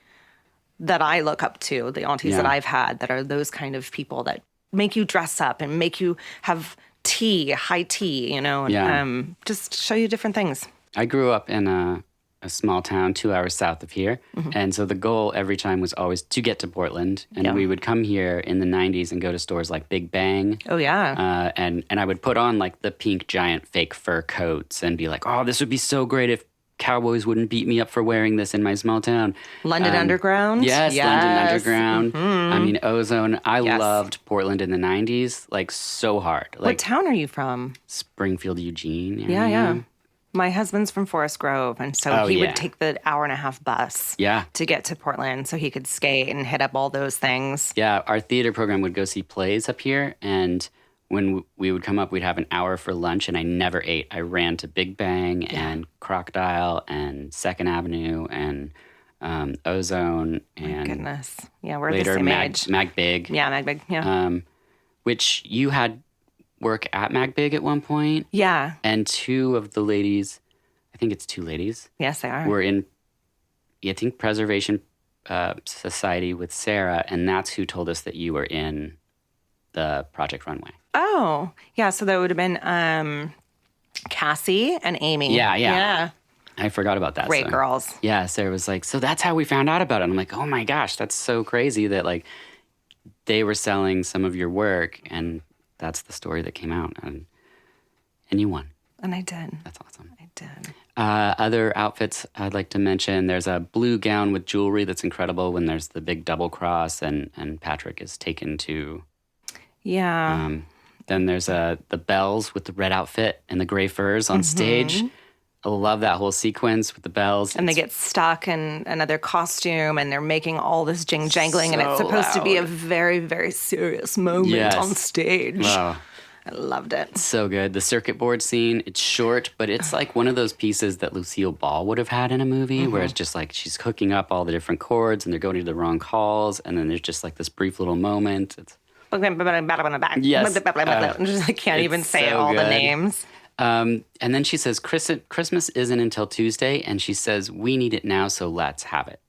that I look up to. The aunties that I've had that are those kind of people that make you dress up and make you have high tea, you know, and just show you different things." I grew up in a small town 2 hours south of here. And so the goal every time was always to get to Portland. And we would come here in the 90s and go to stores like Big Bang. Oh, yeah. And I would put on like the pink giant fake fur coats and be like, oh, this would be so great if cowboys wouldn't beat me up for wearing this in my small town. London Underground. Yes, London Underground. I mean, Ozone. I loved Portland in the 90s, like so hard. What Like town are you from? Springfield, Eugene. Yeah. My husband's from Forest Grove, and so he would take the hour-and-a-half bus to get to Portland so he could skate and hit up all those things. Yeah, our theater program would go see plays up here, and when we would come up, we'd have an hour for lunch, and I never ate. I ran to Big Bang and Crocodile and Second Avenue and Ozone and My goodness. Yeah, we're later the same age. Mag Big. Yeah, Mag Big. Yeah. Which you had work at Mag Big at one point. Yeah. And two of the ladies, I think it's two ladies, Yes, they are. were in, I think, Preservation Society with Sarah, and that's who told us that you were in the Project Runway. Oh, yeah. So that would have been Cassie and Amy. Yeah. I forgot about that. Great girls. Yeah, Sarah was like, so that's how we found out about it. And I'm like, oh my gosh, that's so crazy that like they were selling some of your work, and that's the story that came out, and you won. And I did. That's awesome. I did. Other outfits I'd like to mention, there's a blue gown with jewelry that's incredible when there's the big double cross and Patrick is taken to. Yeah. Then there's the bells with the red outfit and the gray furs on stage. I love that whole sequence with the bells. And they get stuck in another costume and they're making all this jangling, and it's So supposed to be a loud. very, very serious moment on stage. Wow. I loved it. So good. The circuit board scene, it's short, but it's like one of those pieces that Lucille Ball would have had in a movie where it's just like she's hooking up all the different chords and they're going to the wrong calls, and then there's just like this brief little moment. It's, Yes. I can't even say so all the good. names. and then she says, Christmas isn't until Tuesday, and she says, we need it now, so let's have it.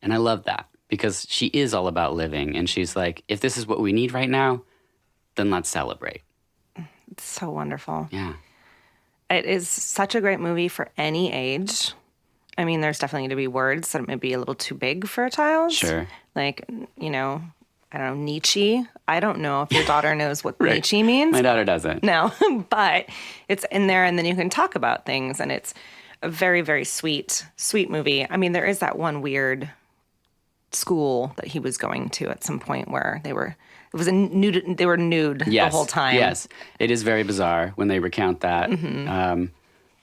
And I love that because she is all about living, and she's like, if this is what we need right now, then let's celebrate. It's so wonderful. Yeah. It is such a great movie for any age. I mean, there's definitely going to be words that may be a little too big for a child. Sure. Like, you know, I don't know, Nietzsche. I don't know if your daughter knows what Nietzsche means. My daughter doesn't. No, but it's in there, and then you can talk about things, and it's a very, very sweet movie. I mean, there is that one weird school that he was going to at some point where they were nude the whole time. Yes. It is very bizarre when they recount that.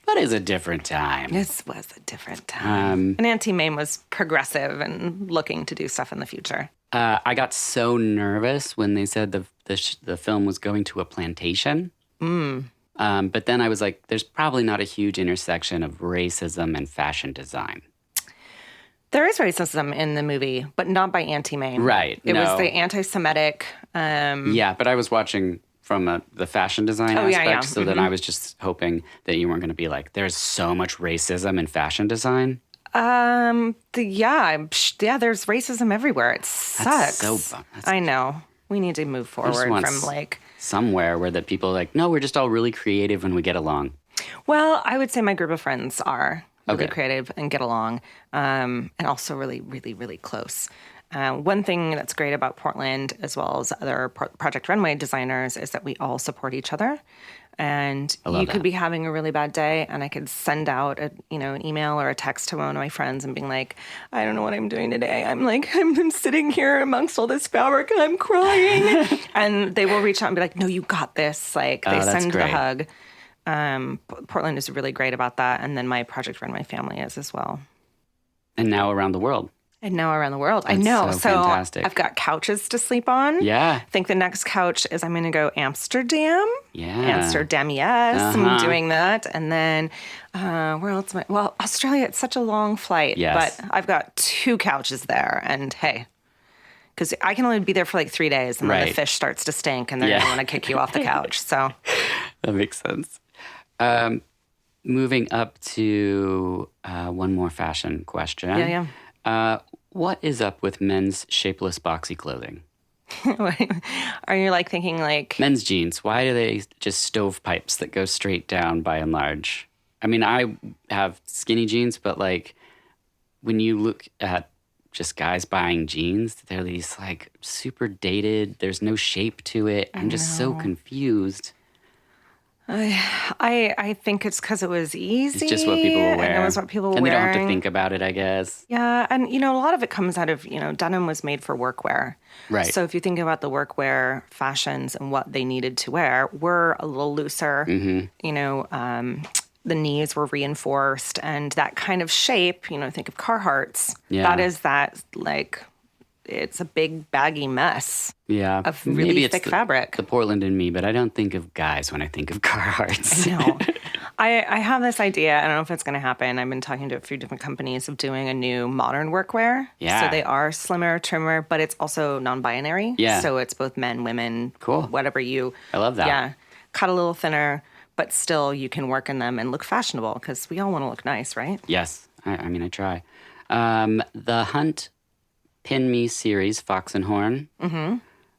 But it's a different time. This was a different time. And Auntie Mame was progressive and looking to do stuff in the future. I got so nervous when they said the film was going to a plantation. But then I was like, there's probably not a huge intersection of racism and fashion design. There is racism in the movie, but not by Auntie Mame. Right. It was no. the anti-Semitic. Yeah, but I was watching from the fashion design Oh, yeah, aspect, yeah. so then I was just hoping that you weren't going to be like, there's so much racism in fashion design. Yeah, there's racism everywhere. It sucks. That's so I know. We need to move forward want from like. somewhere where the people are like, no, we're just all really creative and we get along. Well, I would say my group of friends are really Okay. creative and get along, and also really, really, really close. One thing that's great about Portland, as well as other Project Runway designers, is that we all support each other. And you could that. be having a really bad day, and I could send out an email or a text to one of my friends and being like, I don't know what I'm doing today. I'm sitting here amongst all this fabric and I'm crying. And they will reach out and be like, no, you got this. Like they that's send the great. hug. Portland is really great about that. And then my Project Runway family is as well. And now around the world. And now around the world. I know. so So fantastic. I've got couches to sleep on. Yeah. I think the next couch is I'm going to go Amsterdam. Yeah. Amsterdam, yes. I'm doing that. And then where else am I? Well, Australia, it's such a long flight. Yes. But I've got 2 couches there. And hey, because I can only be there for like 3 days and then the Right. fish starts to stink and they're going to want to kick you off the couch. So That makes sense. Moving up to one more fashion question. Yeah. What is up with men's shapeless boxy clothing? Are you like thinking like, Men's jeans, why do they just stovepipes that go straight down by and large? I mean, I have skinny jeans, but like when you look at just guys buying jeans, they're these like super dated. There's no shape to it. I'm just so confused. I think it's because it was easy. It's just what people will wear. And it was what people were and they wearing. don't have to think about it, I guess. Yeah, and a lot of it comes out of, denim was made for workwear. Right. So if you think about the workwear fashions and what they needed to wear, were a little looser. The knees were reinforced and that kind of shape, think of Carhartts. Yeah. That is that, like, it's a big baggy mess Yeah. of really Maybe it's thick fabric. the Portland in me, but I don't think of guys when I think of Carhartts. No. I have this idea. I don't know if it's going to happen. I've been talking to a few different companies of doing a new modern workwear. Yeah. So they are slimmer, trimmer, but it's also non-binary. Yeah. So it's both men, women, Cool. whatever you. I love that. Yeah. Cut a little thinner, but still you can work in them and look fashionable because we all want to look nice, right? Yes. I mean, I try. The Hunt Pin Me series, Fox and Horn,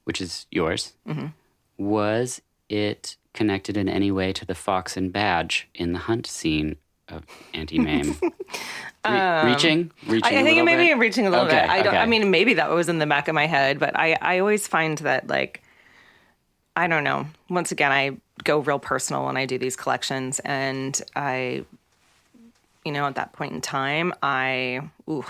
which is yours, was it connected in any way to the Fox and Badge in the Hunt scene of Auntie Mame? Reaching I think maybe bit? I'm reaching a little Okay, bit. I okay. mean, maybe that was in the back of my head, but I always find that, like, I don't know. Once again, I go real personal when I do these collections, and I, at that point in time, you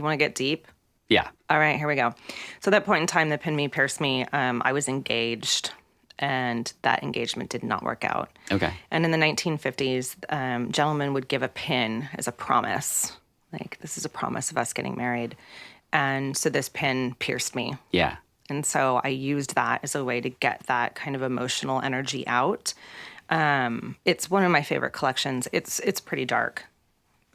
want to get deep? Yeah. All right, here we go. So at that point in time, the Pin Me Pierce Me, I was engaged, and that engagement did not work out. Okay. And in the 1950s, gentlemen would give a pin as a promise. Like, this is a promise of us getting married. And so this pin pierced me. Yeah. And so I used that as a way to get that kind of emotional energy out. It's one of my favorite collections. It's pretty dark.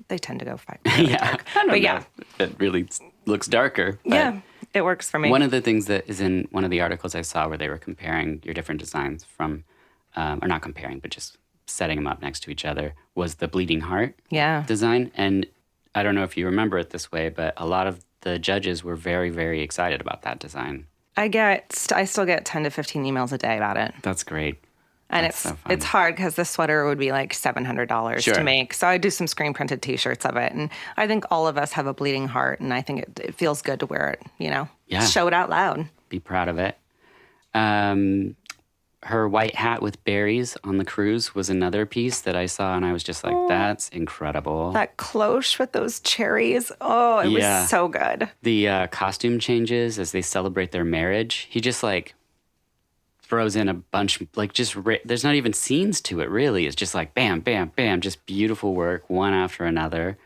They tend to go really Yeah. dark. I don't But know yeah, if it really looks darker. But yeah, it works for me. one of the things that is in one of the articles I saw where they were comparing your different designs from, or not comparing, but just setting them up next to each other, was the Bleeding Heart Yeah. design. And I don't know if you remember it this way, but a lot of the judges were very, very excited about that design. I still get 10 to 15 emails a day about it. That's great. And That's so fun. it's hard because the sweater would be like $700 Sure. to make. So I do some screen printed T-shirts of it, and I think all of us have a bleeding heart, and I think it feels good to wear it. Yeah. Show it out loud. Be proud of it. Her white hat with berries on the cruise was another piece that I saw, and I was just like, that's incredible. That cloche with those cherries, it was so good. The costume changes as they celebrate their marriage. He just like throws in a bunch, like there's not even scenes to it really. It's just like bam, bam, bam, just beautiful work, one after another.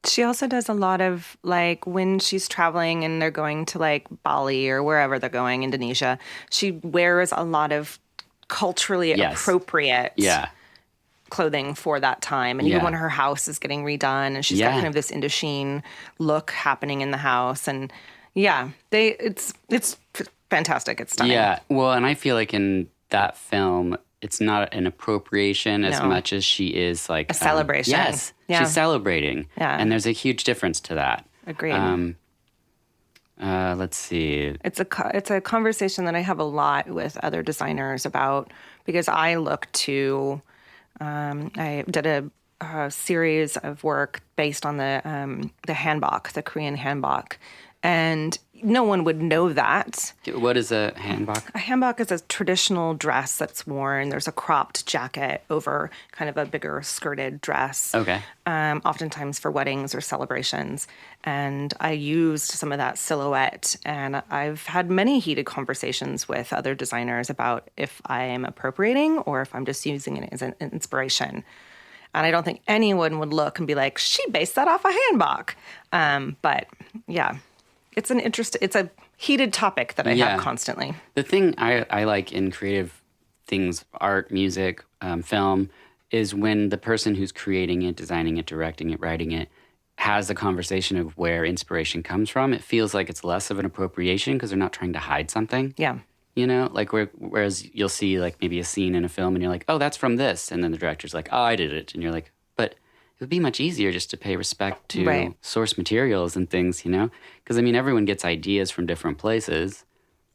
She also does a lot of, like, when she's traveling and they're going to, like, Bali or wherever they're going, Indonesia, she wears a lot of culturally Yes. appropriate Yeah. clothing for that time. And Yeah. even when her house is getting redone and she's got Yeah. kind of this Indochine look happening in the house. And yeah, it's fantastic. It's stunning. Yeah. Well, and I feel like in that film, it's not an appropriation as No. much as she is like A celebration. Yes. Yeah. She's celebrating. Yeah. And there's a huge difference to that. Agreed. Let's see. It's a conversation that I have a lot with other designers about, because I look to I did a series of work based on the hanbok, the Korean hanbok, and no one would know that. What is a hanbok? A hanbok is a traditional dress that's worn. There's a cropped jacket over kind of a bigger skirted dress. Okay. Oftentimes for weddings or celebrations. And I used some of that silhouette, and I've had many heated conversations with other designers about if I am appropriating or if I'm just using it as an inspiration. And I don't think anyone would look and be like, she based that off a hanbok. But yeah, it's a heated topic that I have constantly. The thing I like in creative things, art, music, film, is when the person who's creating it, designing it, directing it, writing it, has the conversation of where inspiration comes from. It feels like it's less of an appropriation because they're not trying to hide something. Yeah. You know, like whereas you'll see like maybe a scene in a film and you're like, oh, that's from this. And then the director's like, oh, I did it. And you're like, but it would be much easier just to pay respect to source materials and things, you know? Because, I mean, everyone gets ideas from different places.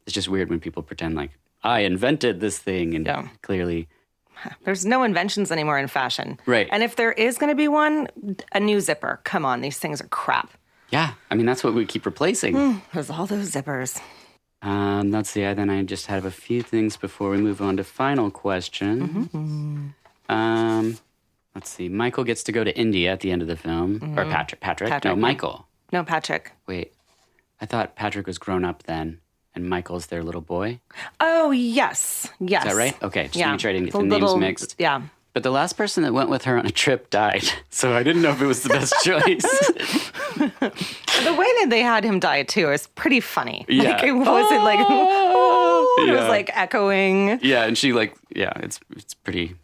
It's just weird when people pretend like, I invented this thing. And clearly... There's no inventions anymore in fashion. Right. And if there is going to be one, a new zipper. Come on, these things are crap. Yeah. I mean, that's what we keep replacing. There's all those zippers. Let's see. Then I just have a few things before we move on to final question. Let's see. Michael gets to go to India at the end of the film. Or Patrick. No, Michael. No, Patrick. Wait. I thought Patrick was grown up then, and Michael's their little boy. Oh, yes. Yes. Is that right? Okay. Just making sure I didn't get the names mixed. Yeah. But the last person that went with her on a trip died, so I didn't know if it was the best choice. The way that they had him die, too, is pretty funny. Yeah. Like, it wasn't like... It was like echoing. Yeah, and she it's pretty...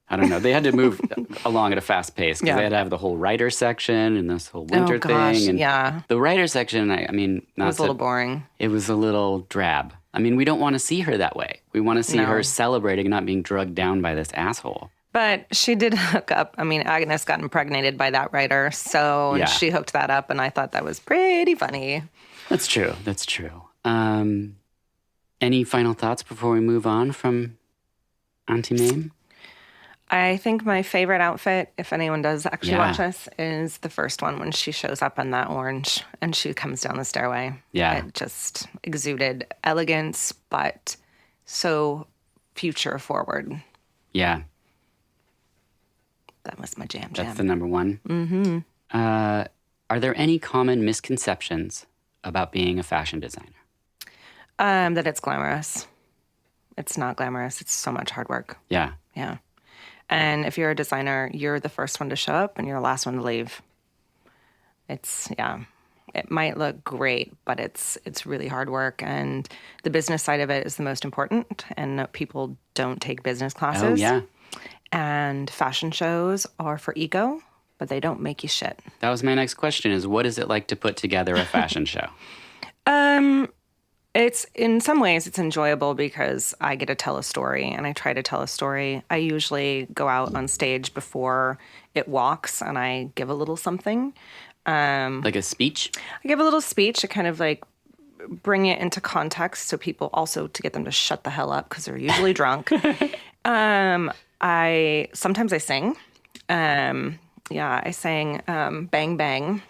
I don't know. They had to move along at a fast pace because they had to have the whole writer section and this whole winter thing. And the writer section, I mean... It was a little boring. It was a little drab. I mean, we don't want to see her that way. We want to see her celebrating and not being drugged down by this asshole. But she did hook up. I mean, Agnes got impregnated by that writer, so she hooked that up, and I thought that was pretty funny. That's true. That's true. Any final thoughts before we move on from Auntie Mame? I think my favorite outfit, if anyone does actually watch this, is the first one when she shows up in that orange and she comes down the stairway. Yeah. It just exuded elegance, but so future forward. Yeah. That was my jam. That's the number one. Mm-hmm. Are there any common misconceptions about being a fashion designer? That it's glamorous. It's not glamorous. It's so much hard work. Yeah. Yeah. And if you're a designer, you're the first one to show up and you're the last one to leave. It might look great, but it's really hard work. And the business side of it is the most important. And people don't take business classes. Oh, yeah. And fashion shows are for ego, but they don't make you shit. That was my next question is what is it like to put together a fashion show? It's in some ways it's enjoyable because I get to tell a story and I try to tell a story. I usually go out on stage before it walks and I give a little something. Like a speech? I give a little speech to kind of like bring it into context so people also to get them to shut the hell up because they're usually drunk. Sometimes I sing. I sang Bang Bang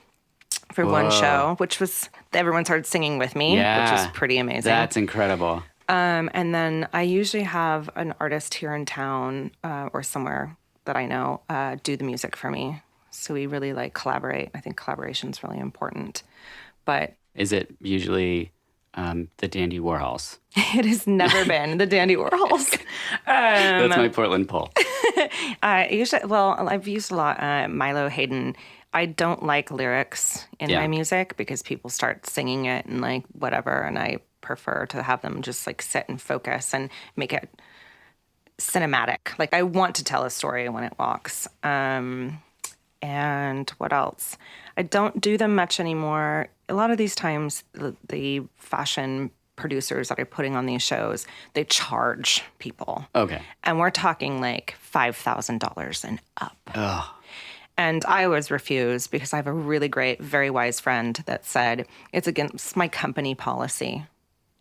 for one show, which was everyone started singing with me, which is pretty amazing. That's incredible. And then I usually have an artist here in town or somewhere that I know do the music for me. So we really like collaborate. I think collaboration is really important. But is it usually the Dandy Warhols? It has never been the Dandy Warhols. That's my Portland pull. I've used a lot Milo Hayden. I don't like lyrics in my music because people start singing it and like whatever, and I prefer to have them just like sit and focus and make it cinematic. Like I want to tell a story when it walks. And what else? I don't do them much anymore. A lot of these times, the fashion producers that are putting on these shows, they charge people. Okay. And we're talking like $5,000 and up. Oh. And I always refuse because I have a really great, very wise friend that said, it's against my company policy.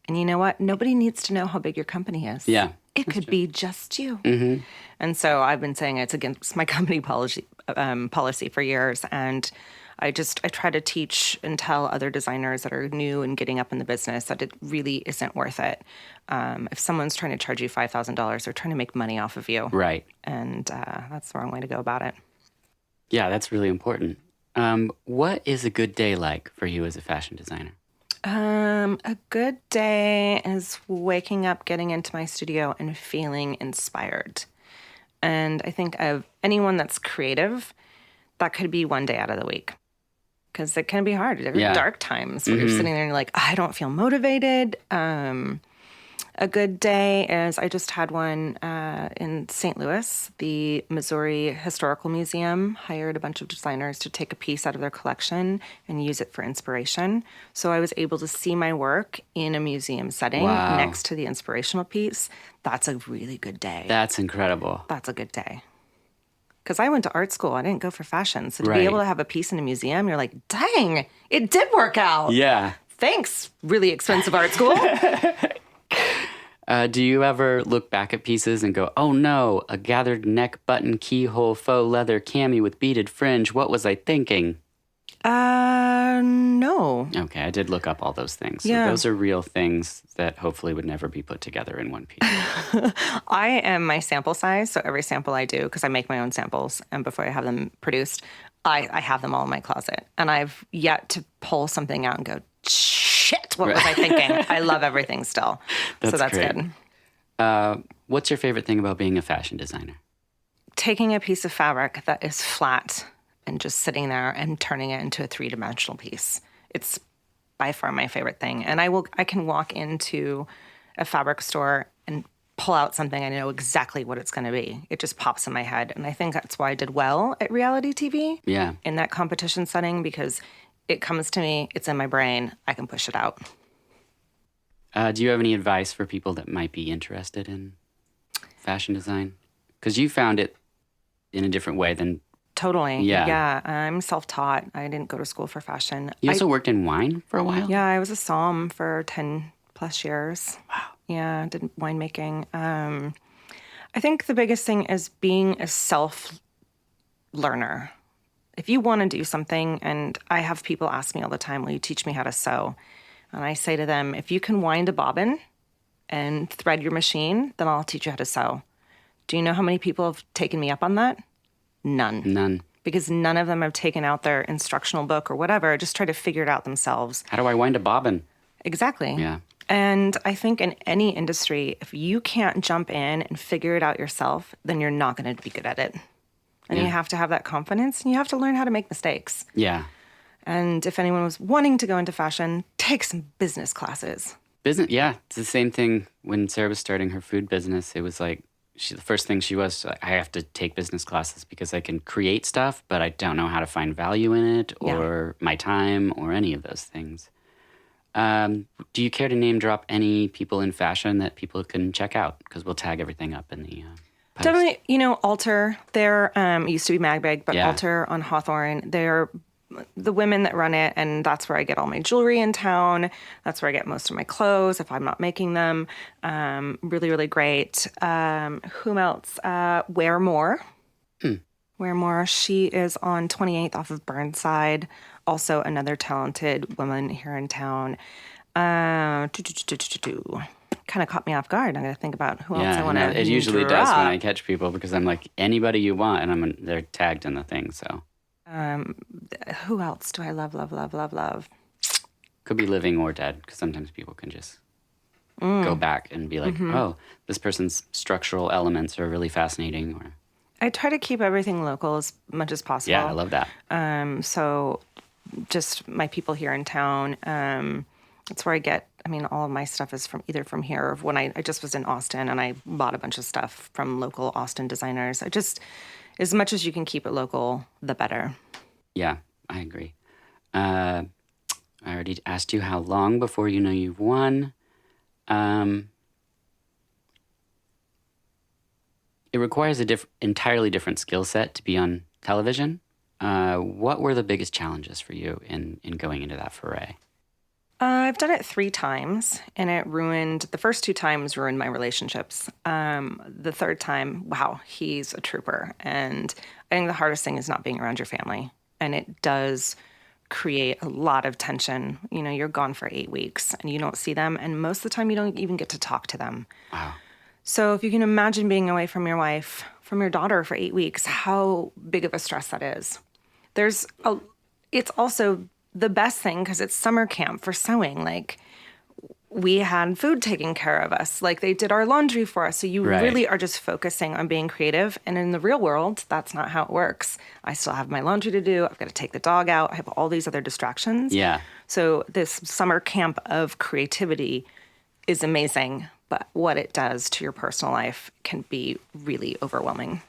And you know what? Nobody needs to know how big your company is. Yeah. It could be just you. Mm-hmm. And so I've been saying it's against my company policy for years. And I try to teach and tell other designers that are new and getting up in the business that it really isn't worth it. If someone's trying to charge you $5,000, they're trying to make money off of you. Right. And that's the wrong way to go about it. Yeah, that's really important. What is a good day like for you as a fashion designer? A good day is waking up, getting into my studio, and feeling inspired. And I think of anyone that's creative, that could be one day out of the week. Because it can be hard. There are dark times where you're sitting there and you're like, I don't feel motivated. A good day is, I just had one in St. Louis. The Missouri Historical Museum hired a bunch of designers to take a piece out of their collection and use it for inspiration. So I was able to see my work in a museum setting next to the inspirational piece. That's a really good day. That's incredible. That's a good day. Because I went to art school. I didn't go for fashion. So to be able to have a piece in a museum, you're like, dang, it did work out. Yeah. Thanks, really expensive art school. Do you ever look back at pieces and go, oh no, a gathered neck button keyhole faux leather cami with beaded fringe. What was I thinking? No. Okay, I did look up all those things. So Yeah. those are real things that hopefully would never be put together in one piece. I am my sample size. So every sample I do, because I make my own samples, and before I have them produced, I have them all in my closet. And I've yet to pull something out and go, shit, what was I thinking? I love everything still. So that's great. good. What's your favorite thing about being a fashion designer? Taking a piece of fabric that is flat and just sitting there and turning it into a three-dimensional piece. It's by far my favorite thing. And I can walk into a fabric store and pull out something. I know exactly what it's going to be. It just pops in my head. And I think that's why I did well at reality TV. Yeah. In that competition setting, because it comes to me, it's in my brain, I can push it out. Do you have any advice for people that might be interested in fashion design? Because you found it in a different way than... Totally. Yeah. Yeah. I'm self-taught. I didn't go to school for fashion. You also worked in wine for a while? Yeah, I was a somm for 10 plus years. Wow. Yeah, did winemaking. I think the biggest thing is being a self-learner. If you want to do something, and I have people ask me all the time, will you teach me how to sew? And I say to them, if you can wind a bobbin and thread your machine, then I'll teach you how to sew. Do you know how many people have taken me up on that? None. Because none of them have taken out their instructional book or whatever, just try to figure it out themselves. How do I wind a bobbin? Exactly. Yeah. And I think in any industry, if you can't jump in and figure it out yourself, then you're not going to be good at it. And you have to have that confidence, and you have to learn how to make mistakes. Yeah. And if anyone was wanting to go into fashion, take some business classes. Business, yeah. It's the same thing when Sarah was starting her food business. It was like, the first thing she was, I have to take business classes because I can create stuff, but I don't know how to find value in it or my time or any of those things. Do you care to name drop any people in fashion that people can check out? Because we'll tag everything up in the post. Definitely, Alter, they're, it used to be Magbag, but Alter on Hawthorne, they're the women that run it, and that's where I get all my jewelry in town. That's where I get most of my clothes if I'm not making them. Really, really great. Whom else? Wear More. Wear More. She is on 28th off of Burnside. Also another talented woman here in town. Kind of caught me off guard. I'm going to think about who else I want to it usually does when I catch people, because I'm like, anybody you want, and they're tagged in the thing, so... who else do I love? Could be living or dead, because sometimes people can just go back and be like, oh, this person's structural elements are really fascinating. Or I try to keep everything local as much as possible. yeah, I love that. So just my people here in town. That's where all of my stuff is from either from here or when I just was in Austin and I bought a bunch of stuff from local Austin designers. As much as you can keep it local, the better. Yeah, I agree. I already asked you how long before you know you've won. It requires entirely different skill set to be on television. What were the biggest challenges for you in going into that foray? I've done it 3 times, and the first 2 times ruined my relationships. The third time, wow, he's a trooper. And I think the hardest thing is not being around your family. And it does create a lot of tension. You're gone for 8 weeks, and you don't see them. And most of the time, you don't even get to talk to them. Wow. So if you can imagine being away from your wife, from your daughter for 8 weeks, how big of a stress that is. It's also the best thing because it's summer camp for sewing. Like, we had food taken care of us. Like, they did our laundry for us. So you really are just focusing on being creative. And in the real world, that's not how it works. I still have my laundry to do. I've got to take the dog out. I have all these other distractions. Yeah. So this summer camp of creativity is amazing. But what it does to your personal life can be really overwhelming.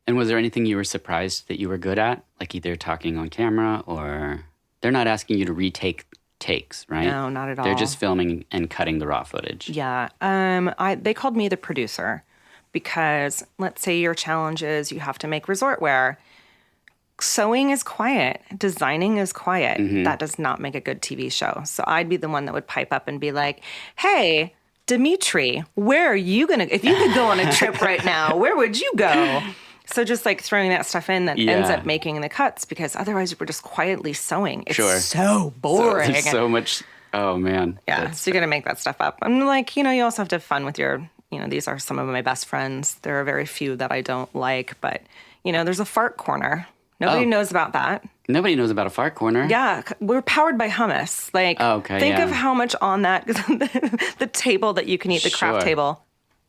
And was there anything you were surprised that you were good at? Like either talking on camera or... They're not asking you to retake takes, right? No, not at all. They're just filming and cutting the raw footage. Yeah. They called me the producer because let's say your challenge is you have to make resort wear. Sewing is quiet. Designing is quiet. Mm-hmm. That does not make a good TV show. So I'd be the one that would pipe up and be like, hey, Dimitri, where are you going to... If you could go on a trip right now, where would you go? So just like throwing that stuff in that ends up making the cuts because otherwise we're just quietly sewing. It's so boring. So, there's so much, oh man. Yeah, so you got to make that stuff up. I'm like, you also have to have fun with these are some of my best friends. There are very few that I don't like, but there's a fart corner. Nobody knows about that. Nobody knows about a fart corner. Yeah, we're powered by hummus. Like, think of how much on that, the table that you can eat, the craft table.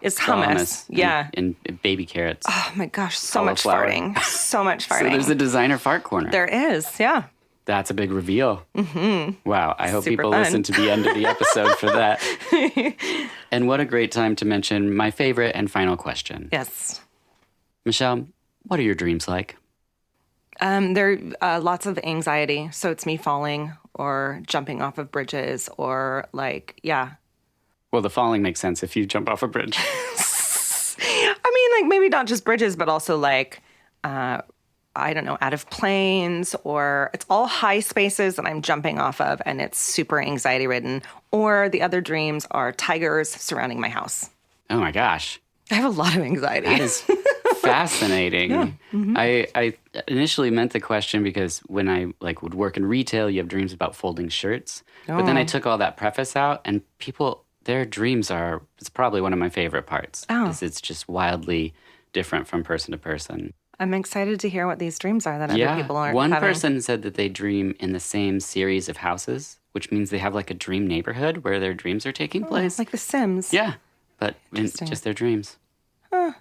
It's hummus. Yeah. And baby carrots. Oh my gosh, so much farting. So much farting. So there's a designer fart corner. There is, yeah. That's a big reveal. Mm-hmm. Wow. I hope people fun. Listen to the end of the episode for that. And what a great time to mention my favorite and final question. Yes. Michelle, what are your dreams like? There are lots of anxiety. So it's me falling or jumping off of bridges or Well, the falling makes sense if you jump off a bridge. Maybe not just bridges, but also out of planes, or it's all high spaces that I'm jumping off of and it's super anxiety ridden. Or the other dreams are tigers surrounding my house. Oh my gosh. I have a lot of anxiety. That is fascinating. Yeah. Mm-hmm. I initially meant the question because when I would work in retail, you have dreams about folding shirts. Oh. But then I took all that preface out and their dreams it's probably one of my favorite parts. Oh. It's just wildly different from person to person. I'm excited to hear what these dreams are that other people are One having. Person said that they dream in the same series of houses, which means they have like a dream neighborhood where their dreams are taking place. Like The Sims. Yeah, but just their dreams. Huh.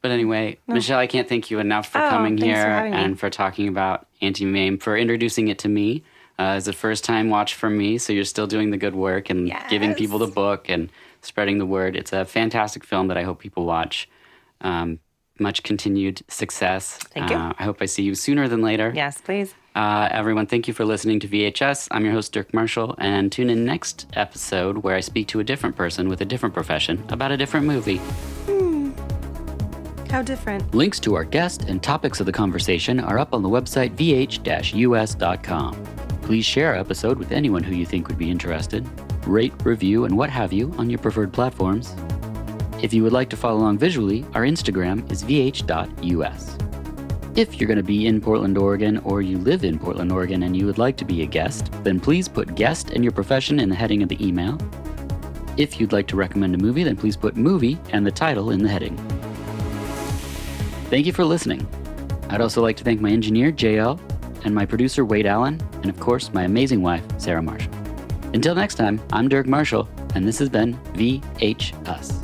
But anyway, Michelle, I can't thank you enough for coming here and for talking about Auntie Mame, for introducing it to me. It's a first-time watch for me, so you're still doing the good work and giving people the book and spreading the word. It's a fantastic film that I hope people watch. Much continued success. Thank you. I hope I see you sooner than later. Yes, please. Everyone, thank you for listening to VHS. I'm your host, Dirk Marshall, and tune in next episode where I speak to a different person with a different profession about a different movie. How different. Links to our guest and topics of the conversation are up on the website vh-us.com. Please share our episode with anyone who you think would be interested. Rate, review, and what have you on your preferred platforms. If you would like to follow along visually, our Instagram is vh.us. If you're going to be in Portland, Oregon, or you live in Portland, Oregon, and you would like to be a guest, then please put guest and your profession in the heading of the email. If you'd like to recommend a movie, then please put movie and the title in the heading. Thank you for listening. I'd also like to thank my engineer, JL, and my producer, Wade Allen, and of course, my amazing wife, Sarah Marshall. Until next time, I'm Dirk Marshall, and this has been VH Us.